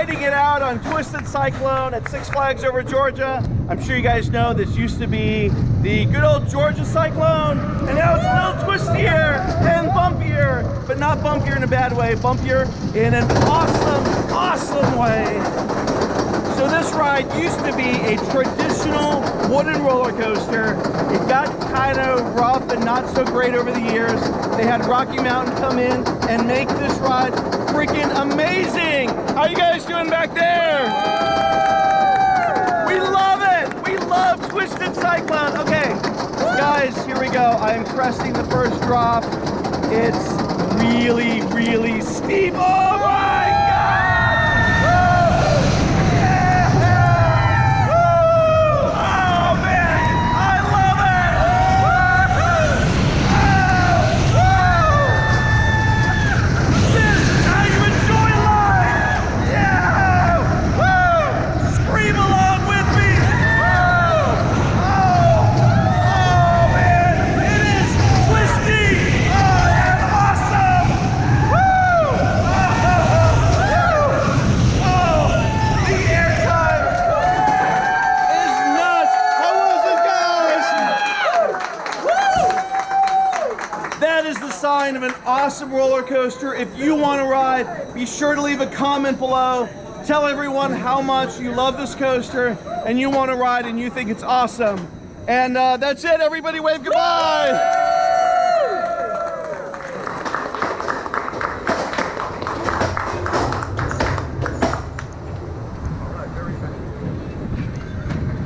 riding it out on Twisted Cyclone at Six Flags over Georgia. I'm sure you guys know this used to be the good old Georgia Cyclone, and now it's a little twistier and bumpier, but not bumpier in a bad way, bumpier in an awesome, awesome way. So this ride used to be a traditional wooden roller coaster. It got kind of rough and not so great over the years. They had Rocky Mountain come in and make this ride freaking amazing. How you guys doing back there? We love it. We love Twisted Cyclone. Okay, guys, here we go. I am cresting the first drop. It's really, really steep. Oh my God! Sign of an awesome roller coaster. If you want to ride, be sure to leave a comment below. Tell everyone how much you love this coaster and you want to ride and you think it's awesome. And that's it. Everybody wave goodbye.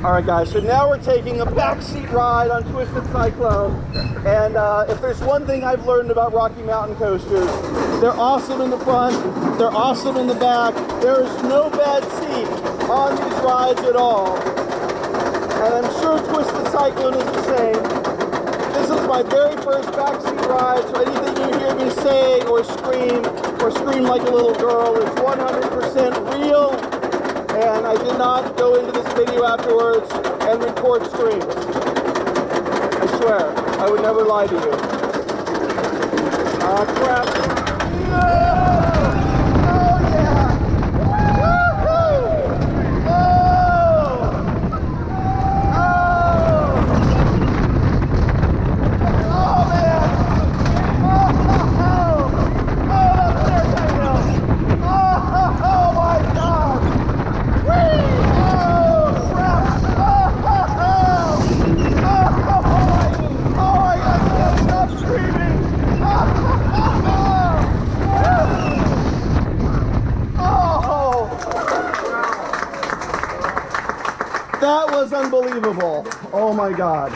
All right, guys, so now we're taking a backseat ride on Twisted Cyclone. And if there's one thing I've learned about Rocky Mountain coasters, they're awesome in the front, they're awesome in the back. There is no bad seat on these rides at all. And I'm sure Twisted Cyclone is the same. This is my very first backseat ride, so anything you hear me say or scream like a little girl is 100% real. And I did not go into this video afterwards and record screams. I swear, I would never lie to you. Ah, crap. No! Oh, yeah! Woo-hoo! Oh! Oh! Oh, man! Oh! Oh, that's there, kind of. Oh, my God! Oh, crap! Oh, my God, I can't stop screaming! Oh! That was unbelievable. Oh my God.